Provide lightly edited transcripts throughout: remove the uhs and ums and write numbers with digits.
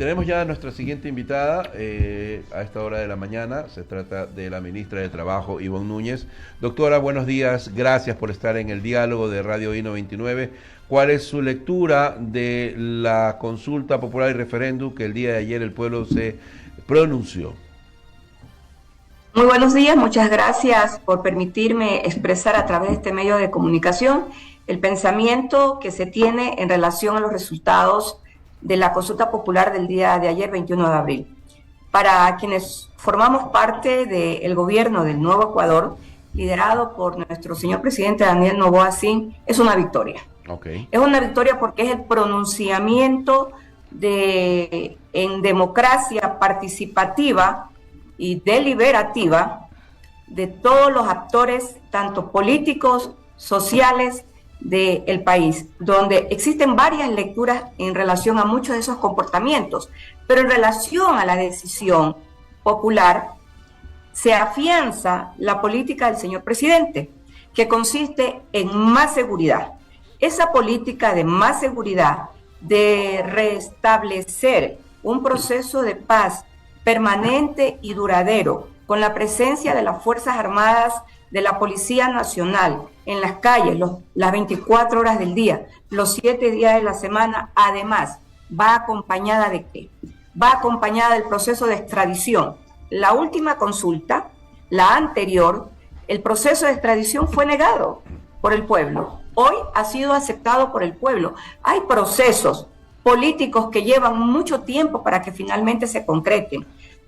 Tenemos ya a nuestra siguiente invitada a esta hora de la mañana. Se trata de la ministra de Trabajo, Ivonne Núñez. Doctora, buenos días. Gracias por estar en el diálogo de Radio I-99. ¿Cuál es su lectura de la consulta popular y referéndum que el día de ayer el pueblo se pronunció? Muy buenos días, muchas gracias por permitirme expresar a través de este medio de comunicación el pensamiento que se tiene en relación a los resultados de la consulta popular del día de ayer, 21 de abril. Para quienes formamos parte del gobierno del Nuevo Ecuador, liderado por nuestro señor presidente Daniel Noboa Sin, es una victoria. Okay. Es una victoria porque es el pronunciamiento en democracia participativa y deliberativa de todos los actores, tanto políticos, sociales, del país, donde existen varias lecturas en relación a muchos de esos comportamientos, pero en relación a la decisión popular se afianza la política del señor presidente, que consiste en más seguridad. Esa política de más seguridad, de restablecer un proceso de paz permanente y duradero, con la presencia de las Fuerzas Armadas, de la Policía Nacional, en las calles, las 24 horas del día, los 7 días de la semana. Además, va acompañada ¿de qué? Va acompañada del proceso de extradición. La última consulta, la anterior, el proceso de extradición fue negado por el pueblo. Hoy ha sido aceptado por el pueblo. Hay procesos políticos que llevan mucho tiempo para que finalmente se concreten.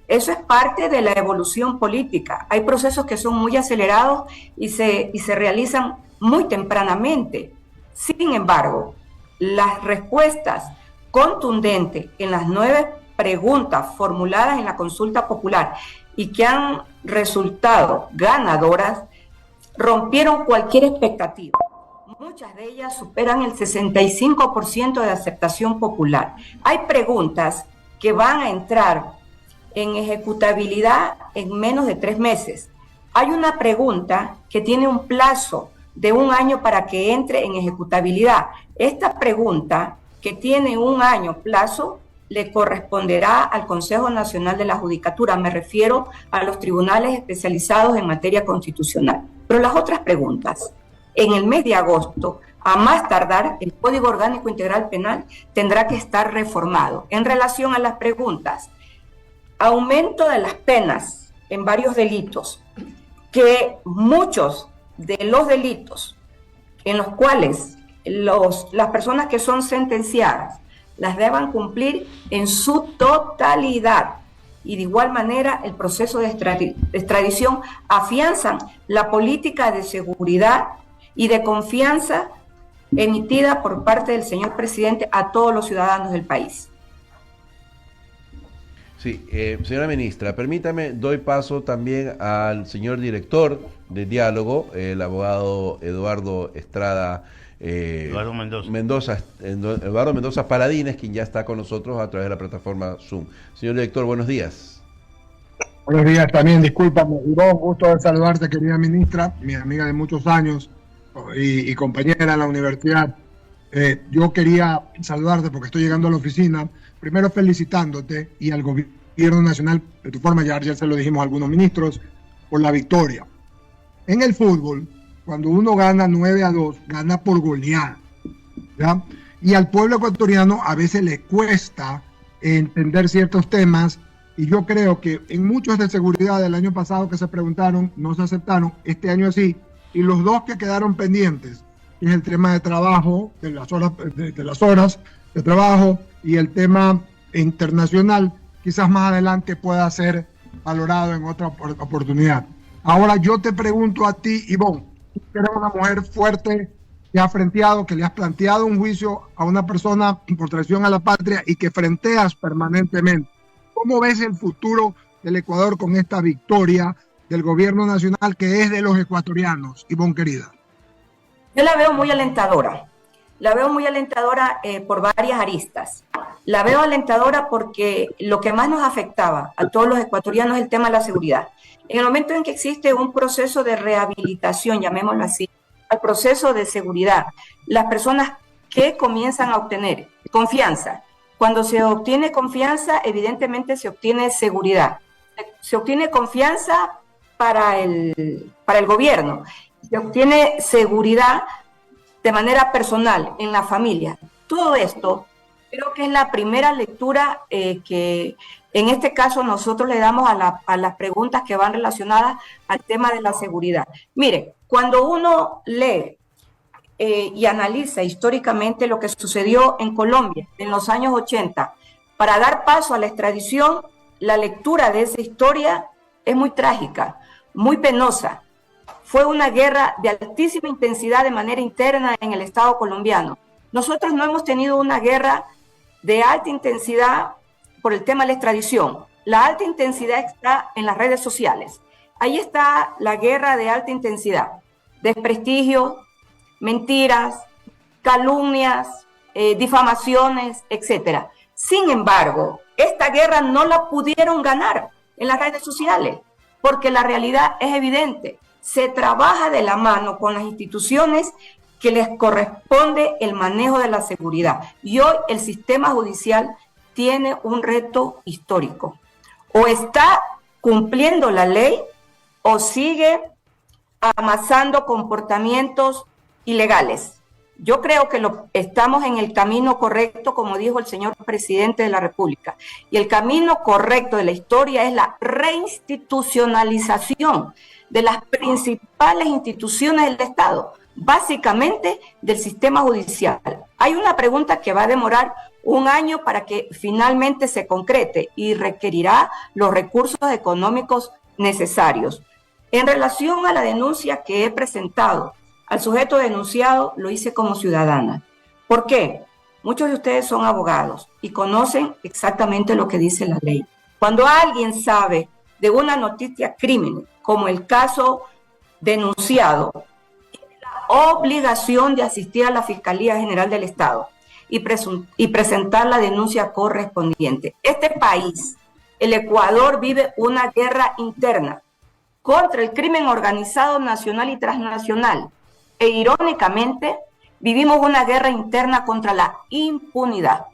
Eso es parte de la evolución política. Hay procesos que son muy acelerados y se realizan muy tempranamente. Sin embargo, las respuestas contundentes en las 9 preguntas formuladas en la consulta popular y que han resultado ganadoras, rompieron cualquier expectativa. Muchas de ellas superan el 65% de aceptación popular. Hay preguntas que van a entrar en ejecutabilidad en menos de 3 meses. Hay una pregunta que tiene un plazo de 1 año para que entre en ejecutabilidad. Esta pregunta, que tiene 1 año plazo, le corresponderá al Consejo Nacional de la Judicatura. Me refiero a los tribunales especializados en materia constitucional. Pero las otras preguntas, en el mes de agosto, a más tardar, el Código Orgánico Integral Penal tendrá que estar reformado. En relación a las preguntas, aumento de las penas en varios delitos, que muchos de los delitos en los cuales las personas que son sentenciadas las deban cumplir en su totalidad, y de igual manera el proceso de extradición afianzan la política de seguridad y de confianza emitida por parte del señor presidente a todos los ciudadanos del país. Sí, señora ministra, permítame, doy paso también al señor director de Diálogo, el abogado Eduardo Mendoza Paladines, quien ya está con nosotros a través de la plataforma Zoom. Señor director, buenos días. Buenos días también, discúlpame, Ivonne, gusto de saludarte, querida ministra, mi amiga de muchos años y compañera en la universidad. Yo quería saludarte porque estoy llegando a la oficina, primero felicitándote y al gobierno nacional, de tu forma, ya se lo dijimos a algunos ministros, por la victoria. En el fútbol, cuando uno gana 9-2, gana por goleada, ¿ya? Y al pueblo ecuatoriano a veces le cuesta entender ciertos temas, y yo creo que en muchos de seguridad del año pasado que se preguntaron, no se aceptaron, este año sí, y los 2 que quedaron pendientes, que es el tema de trabajo, de las horas de trabajo, y el tema internacional, quizás más adelante pueda ser valorado en otra oportunidad. Ahora yo te pregunto a ti, Ivonne, tú eres una mujer fuerte que ha frenteado, que le has planteado un juicio a una persona por traición a la patria y que frenteas permanentemente. ¿Cómo ves el futuro del Ecuador con esta victoria del gobierno nacional que es de los ecuatorianos, Ivonne querida? Yo la veo muy alentadora. La veo muy alentadora por varias aristas. La veo alentadora porque lo que más nos afectaba a todos los ecuatorianos es el tema de la seguridad. En el momento en que existe un proceso de rehabilitación, llamémoslo así, al proceso de seguridad, las personas que comienzan a obtener confianza Cuando se obtiene confianza, evidentemente se obtiene seguridad. Se obtiene confianza para el gobierno, se obtiene seguridad de manera personal, en la familia. Todo esto creo que es la primera lectura que en este caso nosotros le damos a las preguntas que van relacionadas al tema de la seguridad. Mire, cuando uno lee y analiza históricamente lo que sucedió en Colombia en los años 80, para dar paso a la extradición, la lectura de esa historia es muy trágica, muy penosa. Fue una guerra de altísima intensidad de manera interna en el Estado colombiano. Nosotros no hemos tenido una guerra de alta intensidad por el tema de la extradición. La alta intensidad está en las redes sociales. Ahí está la guerra de alta intensidad. Desprestigio, mentiras, calumnias, difamaciones, etc. Sin embargo, esta guerra no la pudieron ganar en las redes sociales, porque la realidad es evidente. Se trabaja de la mano con las instituciones que les corresponde el manejo de la seguridad. Y hoy el sistema judicial tiene un reto histórico. O está cumpliendo la ley o sigue amasando comportamientos ilegales. Yo creo que estamos en el camino correcto, como dijo el señor presidente de la República. Y el camino correcto de la historia es la reinstitucionalización de las principales instituciones del Estado, básicamente del sistema judicial. Hay una pregunta que va a demorar un año para que finalmente se concrete y requerirá los recursos económicos necesarios. En relación a la denuncia que he presentado, al sujeto denunciado lo hice como ciudadana. ¿Por qué? Muchos de ustedes son abogados y conocen exactamente lo que dice la ley. Cuando alguien sabe de una noticia crimen, como el caso denunciado, tiene la obligación de asistir a la Fiscalía General del Estado y presentar la denuncia correspondiente. Este país, el Ecuador, vive una guerra interna contra el crimen organizado nacional y transnacional. E irónicamente, vivimos una guerra interna contra la impunidad.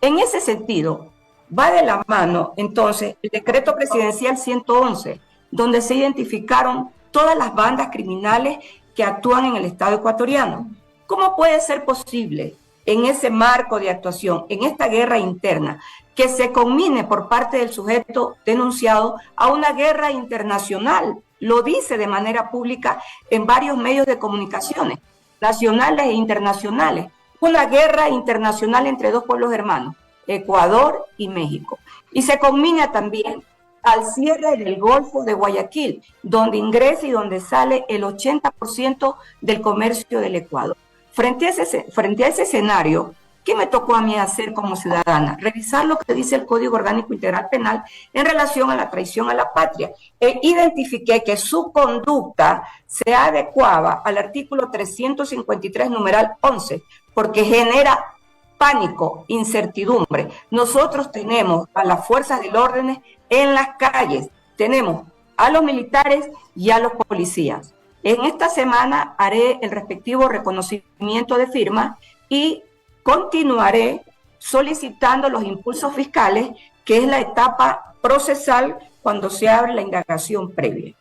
En ese sentido, va de la mano, entonces, el decreto presidencial 111, donde se identificaron todas las bandas criminales que actúan en el Estado ecuatoriano. ¿Cómo puede ser posible, en ese marco de actuación, en esta guerra interna, que se conmine por parte del sujeto denunciado a una guerra internacional? Lo dice de manera pública en varios medios de comunicaciones, nacionales e internacionales. Una guerra internacional entre dos pueblos hermanos, Ecuador y México. Y se combina también al cierre del Golfo de Guayaquil, donde ingresa y donde sale el 80% del comercio del Ecuador. Frente a ese escenario, ¿qué me tocó a mí hacer como ciudadana? Revisar lo que dice el Código Orgánico Integral Penal en relación a la traición a la patria. E identifiqué que su conducta se adecuaba al artículo 353, numeral 11, porque genera pánico, incertidumbre. Nosotros tenemos a las fuerzas del orden en las calles, tenemos a los militares y a los policías. En esta semana haré el respectivo reconocimiento de firma y continuaré solicitando los impulsos fiscales, que es la etapa procesal cuando se abre la indagación previa.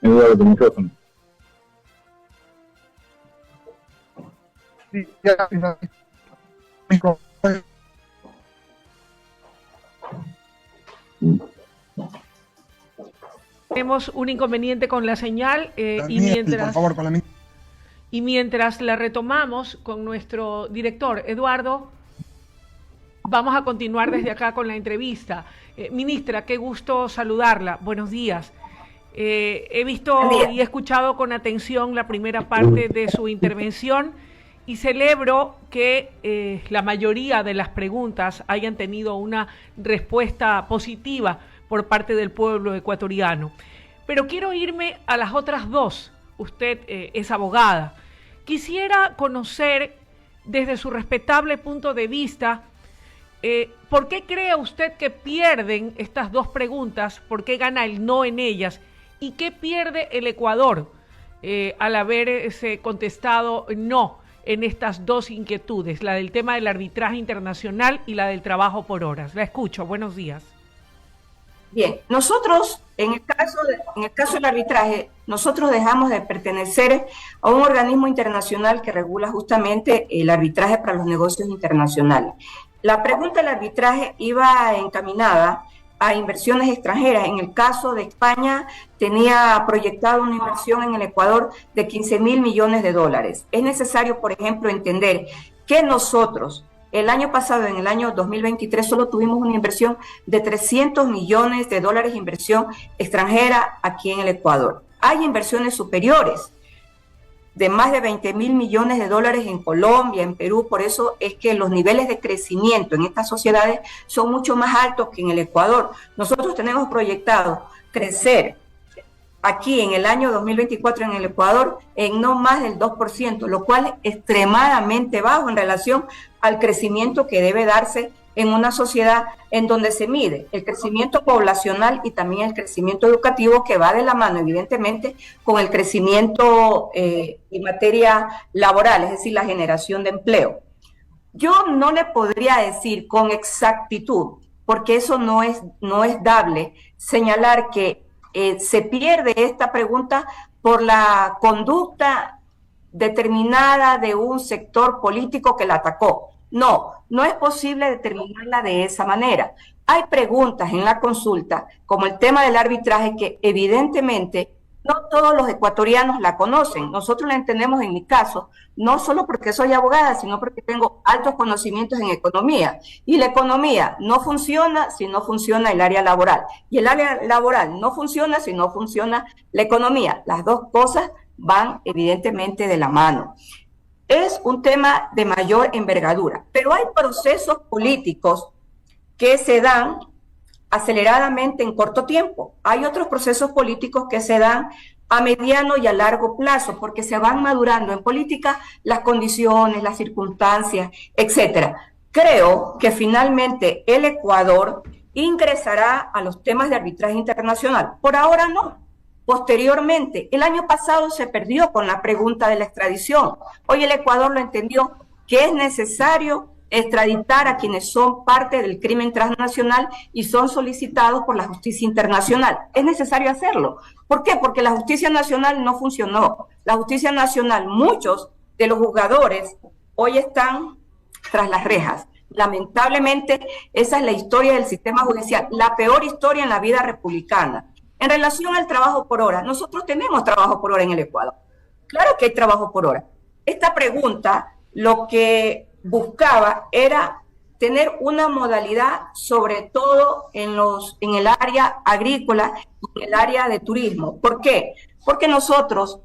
Eduardo, tu micrófono. Sí, ya. Tenemos un inconveniente con la señal Por favor, con la... y mientras la retomamos con nuestro director, Eduardo, vamos a continuar desde acá con la entrevista. Ministra, qué gusto saludarla. Buenos días. He visto y he escuchado con atención la primera parte de su intervención y celebro que la mayoría de las preguntas hayan tenido una respuesta positiva por parte del pueblo ecuatoriano. Pero quiero irme a las otras dos. Usted es abogada. Quisiera conocer, desde su respetable punto de vista, ¿por qué cree usted que pierden estas dos preguntas? ¿Por qué gana el no en ellas? ¿Y qué pierde el Ecuador al haberse contestado no en estas dos inquietudes, la del tema del arbitraje internacional y la del trabajo por horas? La escucho, buenos días. Bien, nosotros, en el caso del arbitraje, nosotros dejamos de pertenecer a un organismo internacional que regula justamente el arbitraje para los negocios internacionales. La pregunta del arbitraje iba encaminada a inversiones extranjeras. En el caso de España, tenía proyectado una inversión en el Ecuador de 15.000 millones de dólares. Es necesario, por ejemplo, entender que nosotros, el año pasado, en el año 2023, solo tuvimos una inversión de 300 millones de dólares de inversión extranjera aquí en el Ecuador. Hay inversiones superiores de más de 20.000 millones de dólares en Colombia, en Perú. Por eso es que los niveles de crecimiento en estas sociedades son mucho más altos que en el Ecuador. Nosotros tenemos proyectado crecer aquí en el año 2024 en el Ecuador en no más del 2%, lo cual es extremadamente bajo en relación al crecimiento que debe darse en una sociedad en donde se mide el crecimiento poblacional y también el crecimiento educativo, que va de la mano, evidentemente, con el crecimiento en materia laboral, es decir, la generación de empleo. Yo no le podría decir con exactitud, porque eso no es dable, señalar que se pierde esta pregunta por la conducta determinada de un sector político que la atacó. No es posible determinarla de esa manera. Hay preguntas en la consulta, como el tema del arbitraje, que evidentemente no todos los ecuatorianos la conocen. Nosotros la entendemos, en mi caso, no solo porque soy abogada, sino porque tengo altos conocimientos en economía. Y la economía no funciona si no funciona el área laboral. Y el área laboral no funciona si no funciona la economía. Las dos cosas van evidentemente de la mano. Es un tema de mayor envergadura, pero hay procesos políticos que se dan aceleradamente en corto tiempo. Hay otros procesos políticos que se dan a mediano y a largo plazo, porque se van madurando en política las condiciones, las circunstancias, etcétera. Creo que finalmente el Ecuador ingresará a los temas de arbitraje internacional. Por ahora no. Posteriormente, el año pasado se perdió con la pregunta de la extradición. Hoy el Ecuador lo entendió que es necesario extraditar a quienes son parte del crimen transnacional y son solicitados por la justicia internacional. Es necesario hacerlo. ¿Por qué? Porque la justicia nacional no funcionó. La justicia nacional, muchos de los juzgadores hoy están tras las rejas. Lamentablemente, esa es la historia del sistema judicial, la peor historia en la vida republicana. En relación al trabajo por hora, nosotros tenemos trabajo por hora en el Ecuador. Claro que hay trabajo por hora. Esta pregunta lo que buscaba era tener una modalidad, sobre todo en el área agrícola y en el área de turismo. ¿Por qué? Porque nosotros,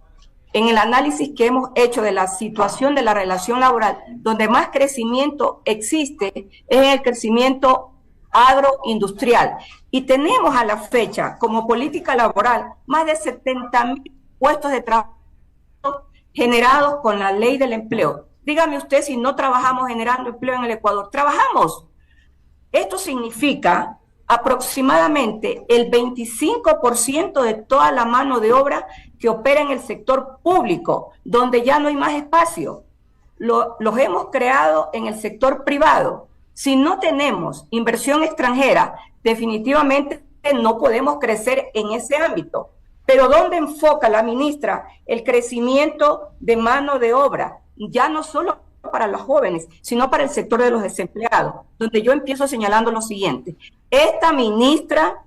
en el análisis que hemos hecho de la situación de la relación laboral, donde más crecimiento existe es en el crecimiento agroindustrial. Y tenemos a la fecha, como política laboral, más de 70.000 puestos de trabajo generados con la ley del empleo. Dígame usted si no trabajamos generando empleo en el Ecuador. Trabajamos. Esto significa aproximadamente el 25% de toda la mano de obra que opera en el sector público, donde ya no hay más espacio. Los hemos creado en el sector privado. Si no tenemos inversión extranjera, definitivamente no podemos crecer en ese ámbito. Pero ¿dónde enfoca la ministra el crecimiento de mano de obra? Ya no solo para los jóvenes, sino para el sector de los desempleados, donde yo empiezo señalando lo siguiente. Esta ministra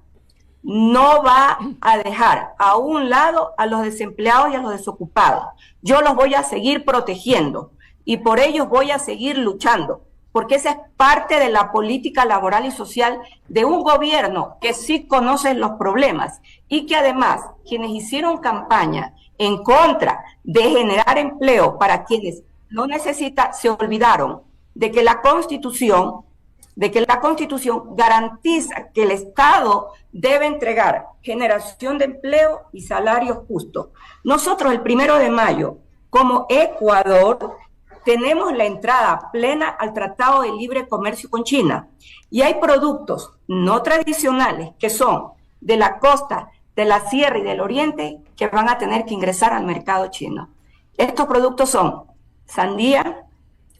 no va a dejar a un lado a los desempleados y a los desocupados. Yo los voy a seguir protegiendo y por ellos voy a seguir luchando, porque esa es parte de la política laboral y social de un gobierno que sí conoce los problemas y que además quienes hicieron campaña en contra de generar empleo para quienes no necesitan, se olvidaron de que la Constitución garantiza que el Estado debe entregar generación de empleo y salarios justos. Nosotros el 1 de mayo, como Ecuador, tenemos la entrada plena al Tratado de Libre Comercio con China y hay productos no tradicionales que son de la costa de la Sierra y del Oriente que van a tener que ingresar al mercado chino. Estos productos son sandía,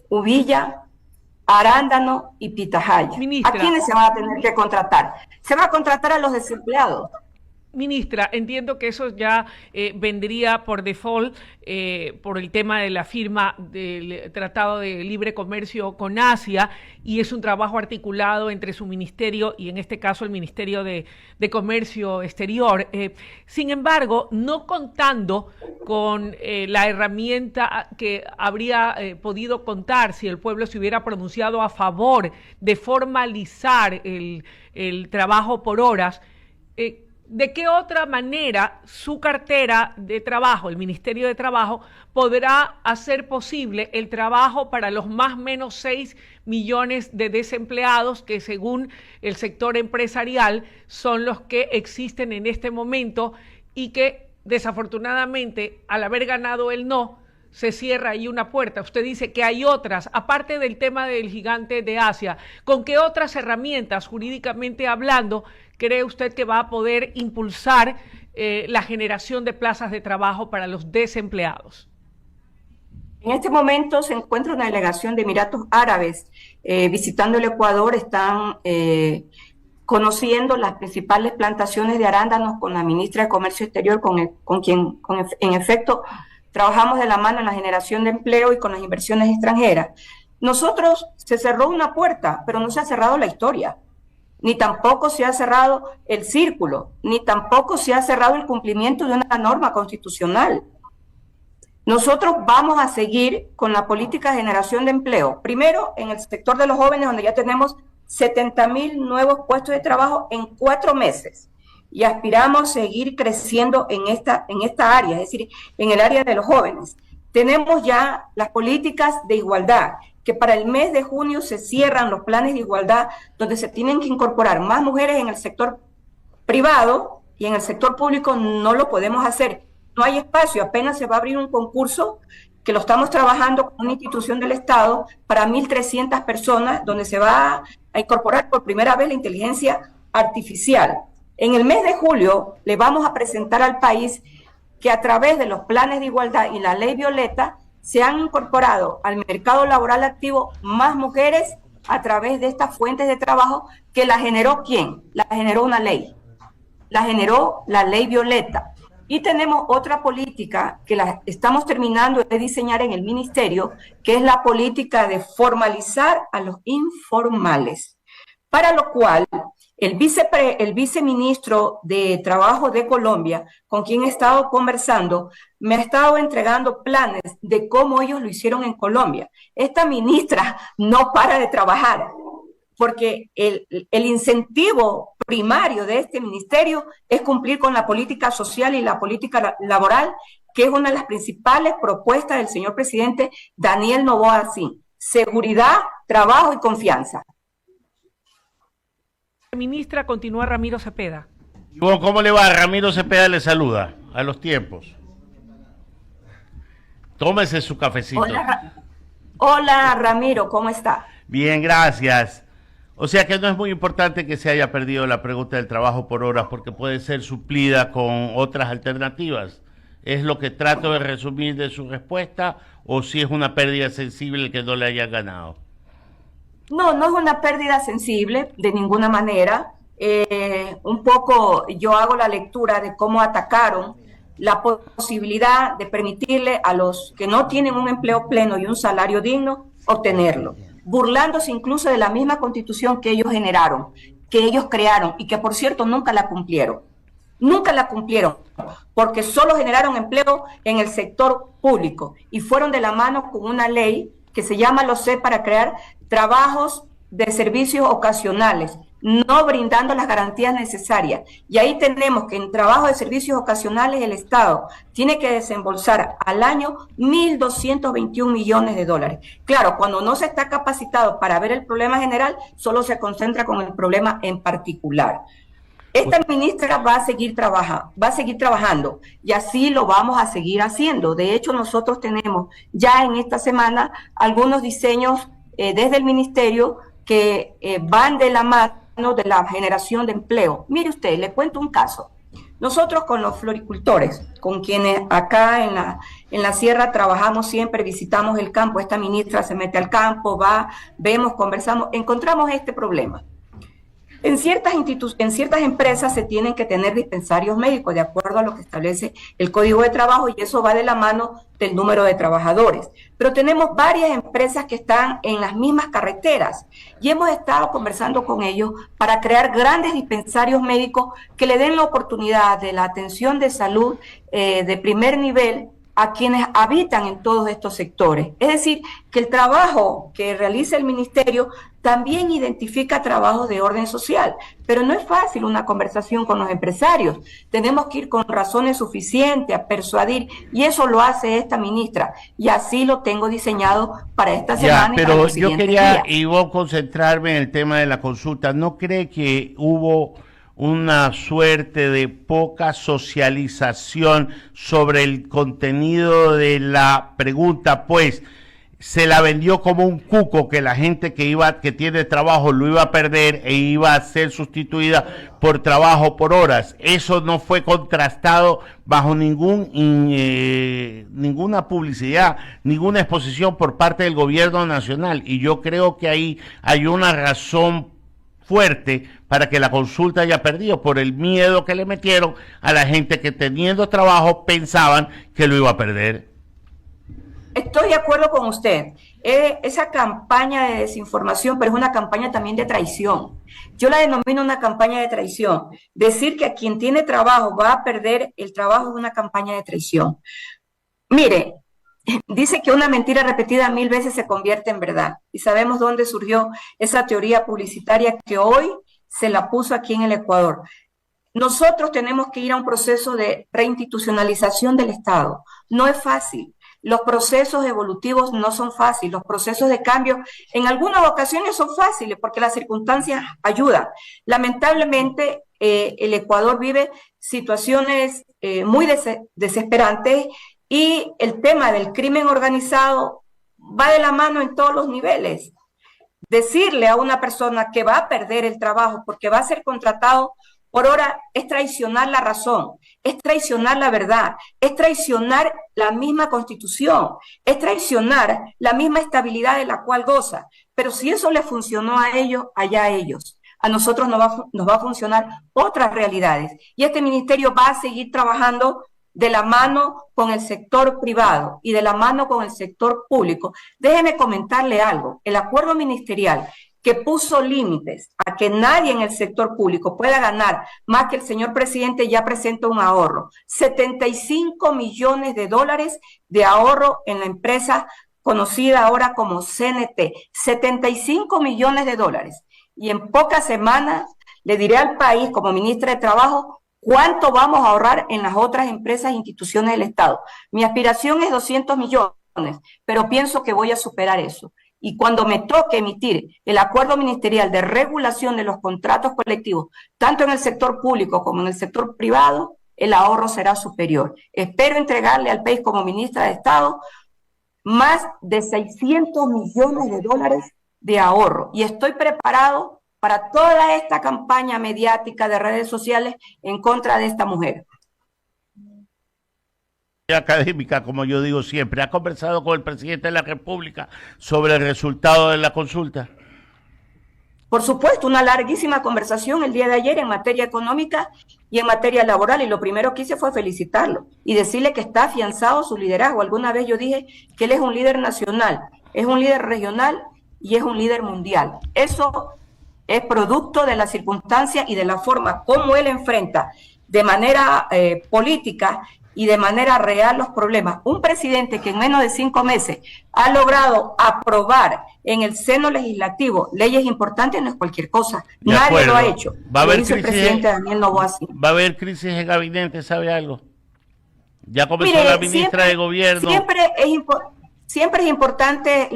uvilla, arándano y pitahaya. Ministra, ¿A quiénes se van a tener que contratar? Se va a contratar a los desempleados. Ministra, entiendo que eso ya vendría por default por el tema de la firma del Tratado de Libre Comercio con Asia, y es un trabajo articulado entre su ministerio y en este caso el Ministerio de Comercio Exterior. Sin embargo, no contando con la herramienta que habría podido contar si el pueblo se hubiera pronunciado a favor de formalizar el trabajo por horas, ¿de qué otra manera su cartera de trabajo, el Ministerio de Trabajo, podrá hacer posible el trabajo para los más o menos 6 millones de desempleados que, según el sector empresarial, son los que existen en este momento y que, desafortunadamente, al haber ganado el no, se cierra ahí una puerta? Usted dice que hay otras, aparte del tema del gigante de Asia. ¿Con qué otras herramientas, jurídicamente hablando, cree usted que va a poder impulsar la generación de plazas de trabajo para los desempleados? En este momento se encuentra una delegación de Emiratos Árabes visitando el Ecuador. Están conociendo las principales plantaciones de arándanos con la ministra de Comercio Exterior, con quien en efecto trabajamos de la mano en la generación de empleo y con las inversiones extranjeras. Nosotros se cerró una puerta, pero no se ha cerrado la historia, ni tampoco se ha cerrado el círculo, ni tampoco se ha cerrado el cumplimiento de una norma constitucional. Nosotros vamos a seguir con la política de generación de empleo, primero en el sector de los jóvenes, donde ya tenemos 70,000 nuevos puestos de trabajo en 4 meses. Y aspiramos a seguir creciendo en esta área, es decir, en el área de los jóvenes. Tenemos ya las políticas de igualdad, que para el mes de junio se cierran los planes de igualdad, donde se tienen que incorporar más mujeres en el sector privado, y en el sector público no lo podemos hacer. No hay espacio, apenas se va a abrir un concurso que lo estamos trabajando con una institución del Estado para 1.300 personas, donde se va a incorporar por primera vez la inteligencia artificial. En el mes de julio le vamos a presentar al país que a través de los planes de igualdad y la ley Violeta se han incorporado al mercado laboral activo más mujeres a través de estas fuentes de trabajo que la generó ¿quién? La generó una ley, la generó la ley Violeta. Y tenemos otra política que la estamos terminando de diseñar en el ministerio, que es la política de formalizar a los informales, para lo cual el viceministro de Trabajo de Colombia, con quien he estado conversando, me ha estado entregando planes de cómo ellos lo hicieron en Colombia. Esta ministra no para de trabajar, porque el incentivo primario de este ministerio es cumplir con la política social y la política laboral, que es una de las principales propuestas del señor presidente Daniel Noboa Sin: seguridad, trabajo y confianza. Ministra, continúa Ramiro Cepeda. ¿Cómo le va? Ramiro Cepeda le saluda, a los tiempos. Tómese su cafecito. Hola Ramiro, ¿cómo está? Bien, gracias. O sea que no es muy importante que se haya perdido la pregunta del trabajo por horas, porque puede ser suplida con otras alternativas. ¿Es lo que trato de resumir de su respuesta, o si es una pérdida sensible que no le haya ganado? No, no es una pérdida sensible de ninguna manera. Un poco yo hago la lectura de cómo atacaron la posibilidad de permitirle a los que no tienen un empleo pleno y un salario digno obtenerlo, burlándose incluso de la misma constitución que ellos generaron, que ellos crearon y que, por cierto, nunca la cumplieron. Nunca la cumplieron, porque solo generaron empleo en el sector público y fueron de la mano con una ley que se llama LOCEP para crear trabajos de servicios ocasionales, no brindando las garantías necesarias. Y ahí tenemos que en trabajo de servicios ocasionales el Estado tiene que desembolsar al año 1.221 millones de dólares. Claro, cuando no se está capacitado para ver el problema general, solo se concentra con el problema en particular. Esta ministra va a seguir trabajando y así lo vamos a seguir haciendo. De hecho, nosotros tenemos ya en esta semana algunos diseños desde el ministerio que van de la mano de la generación de empleo. Mire usted, le cuento un caso. Nosotros con los floricultores, con quienes acá en la sierra trabajamos siempre, visitamos el campo, esta ministra se mete al campo, va, vemos, conversamos, encontramos este problema. En ciertas empresas se tienen que tener dispensarios médicos de acuerdo a lo que establece el Código de Trabajo y eso va de la mano del número de trabajadores. Pero tenemos varias empresas que están en las mismas carreteras y hemos estado conversando con ellos para crear grandes dispensarios médicos que le den la oportunidad de la atención de salud de primer nivel a quienes habitan en todos estos sectores. Es decir, que el trabajo que realiza el ministerio también identifica trabajos de orden social, pero no es fácil una conversación con los empresarios. Tenemos que ir con razones suficientes a persuadir y eso lo hace esta ministra y así lo tengo diseñado para esta semana. Pero yo quería, Ivonne, concentrarme en el tema de la consulta. ¿No cree que hubo una suerte de poca socialización sobre el contenido de la pregunta? Pues se la vendió como un cuco que la gente que tiene trabajo lo iba a perder e iba a ser sustituida por trabajo por horas. Eso no fue contrastado bajo ninguna publicidad, ninguna exposición por parte del gobierno nacional, y yo creo que ahí hay una razón fuerte para que la consulta haya perdido por el miedo que le metieron a la gente que teniendo trabajo pensaban que lo iba a perder. Estoy de acuerdo con usted. Esa campaña de desinformación, pero es una campaña también de traición. Yo la denomino una campaña de traición. Decir que a quien tiene trabajo va a perder el trabajo es una campaña de traición. Mire, dice que una mentira repetida 1000 veces se convierte en verdad. Y sabemos dónde surgió esa teoría publicitaria que hoy se la puso aquí en el Ecuador. Nosotros tenemos que ir a un proceso de reinstitucionalización del Estado. No es fácil. Los procesos evolutivos no son fáciles. Los procesos de cambio en algunas ocasiones son fáciles porque las circunstancias ayudan. Lamentablemente, el Ecuador vive situaciones muy desesperantes y el tema del crimen organizado va de la mano en todos los niveles. Decirle a una persona que va a perder el trabajo porque va a ser contratado por hora es traicionar la razón, es traicionar la verdad, es traicionar la misma Constitución, es traicionar la misma estabilidad de la cual goza. Pero si eso le funcionó a ellos, allá ellos. A nosotros nos va a funcionar otras realidades. Y este ministerio va a seguir trabajando de la mano con el sector privado y de la mano con el sector público. Déjeme comentarle algo. El acuerdo ministerial que puso límites a que nadie en el sector público pueda ganar más que el señor presidente ya presenta un ahorro. 75 millones de dólares de ahorro en la empresa conocida ahora como CNT. 75 millones de dólares. Y en pocas semanas le diré al país como ministra de Trabajo ¿cuánto vamos a ahorrar en las otras empresas e instituciones del Estado? Mi aspiración es 200 millones, pero pienso que voy a superar eso. Y cuando me toque emitir el acuerdo ministerial de regulación de los contratos colectivos, tanto en el sector público como en el sector privado, el ahorro será superior. Espero entregarle al país como ministra de Estado más de 600 millones de dólares de ahorro. Y estoy preparado para toda esta campaña mediática de redes sociales en contra de esta mujer. Académica, como yo digo siempre, ¿ha conversado con el presidente de la República sobre el resultado de la consulta? Por supuesto, una larguísima conversación el día de ayer en materia económica y en materia laboral, y lo primero que hice fue felicitarlo y decirle que está afianzado su liderazgo. Alguna vez yo dije que él es un líder nacional, es un líder regional y es un líder mundial. Eso es producto de la circunstancia y de la forma como él enfrenta de manera política y de manera real los problemas. Un presidente que en menos de 5 meses ha logrado aprobar en el seno legislativo leyes importantes no es cualquier cosa. Nadie lo ha hecho. Va a haber crisis, el presidente Daniel Noboa. Va a haber crisis en gabinete, ¿sabe algo? Ya comenzó la ministra de Gobierno. Siempre es importante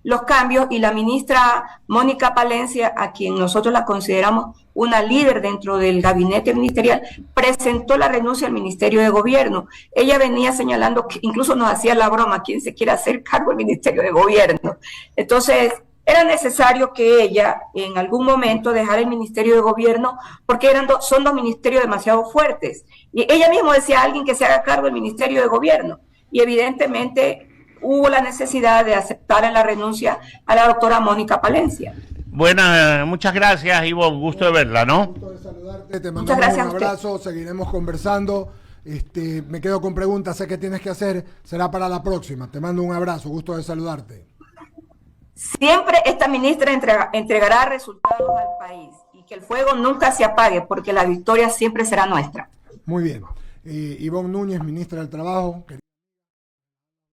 los cambios y la ministra Mónica Palencia, a quien nosotros la consideramos una líder dentro del gabinete ministerial, presentó la renuncia al Ministerio de Gobierno. Ella venía señalando que incluso nos hacía la broma, ¿quién se quiere hacer cargo del Ministerio de Gobierno? Entonces, era necesario que ella en algún momento dejara el Ministerio de Gobierno porque son dos ministerios demasiado fuertes. Y ella misma decía a alguien que se haga cargo del Ministerio de Gobierno. Y evidentemente hubo la necesidad de aceptar en la renuncia a la doctora Mónica Palencia. Buenas, muchas gracias, Ivonne. Gusto de verla, ¿no? Gusto de saludarte, te Muchas mandamos gracias un abrazo, seguiremos conversando. Me quedo con preguntas, sé que tienes que hacer, será para la próxima. Te mando un abrazo, gusto de saludarte. Siempre esta ministra entregará resultados al país y que el fuego nunca se apague porque la victoria siempre será nuestra. Muy bien. Ivonne Núñez, ministra del Trabajo.